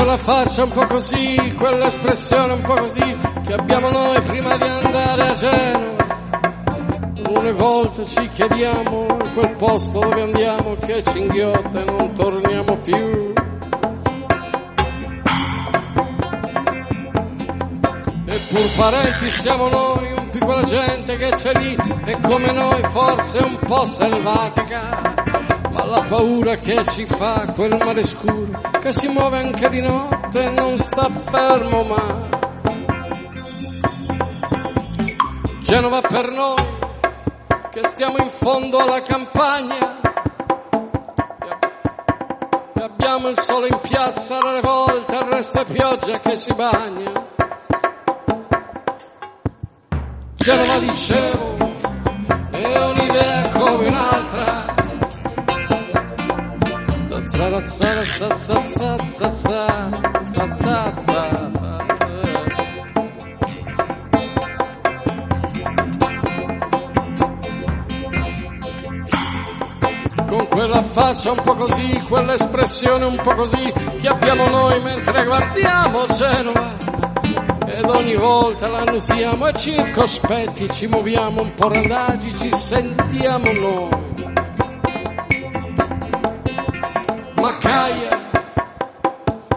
quella faccia un po' così, quell'espressione un po' così che abbiamo noi prima di andare a Genova. Una volta ci chiediamo in quel posto dove andiamo che ci inghiotta e non torniamo più. Eppur parenti siamo noi, un piccola gente che c'è lì e come noi forse un po' selvatica, ma la paura che ci fa quel mare scuro che si muove anche di notte e non sta fermo mai. Genova per noi che stiamo in fondo alla campagna e abbiamo il sole in piazza alle volte, il resto è pioggia che ci bagna. Genova dicevo è un'idea come un'altra. Con quella faccia un po' così, quell'espressione un po' così che abbiamo noi mentre guardiamo Genova. Ed ogni volta l'annusiamo e circospetti ci muoviamo un po' randagi, ci sentiamo noi. Maccaia,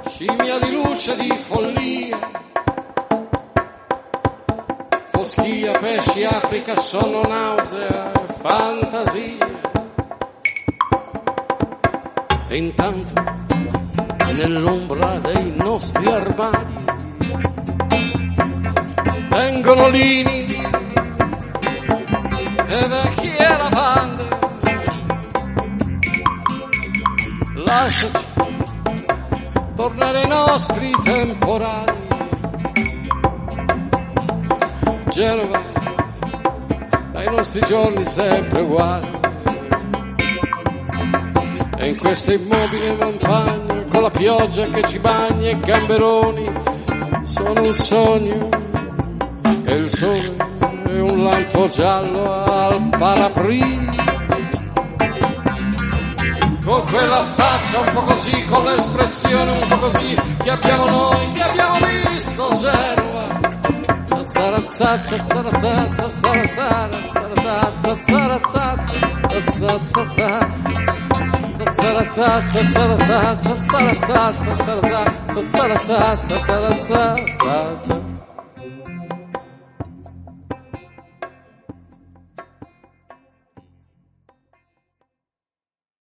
scimmia di luce, di follia, foschia, pesci, Africa, sonno, nausea, fantasia. E intanto nell'ombra dei nostri armadi vengono lini e vecchie lavande. Lasciaci tornare ai nostri temporali. Genova, dai nostri giorni sempre uguali. E in questa immobile montagna, con la pioggia che ci bagna e gamberoni, sono un sogno e il sole è un lampo giallo al parapri. Con quella faccia un po' così, con l'espressione un po' così che abbiamo noi, che abbiamo visto Genova.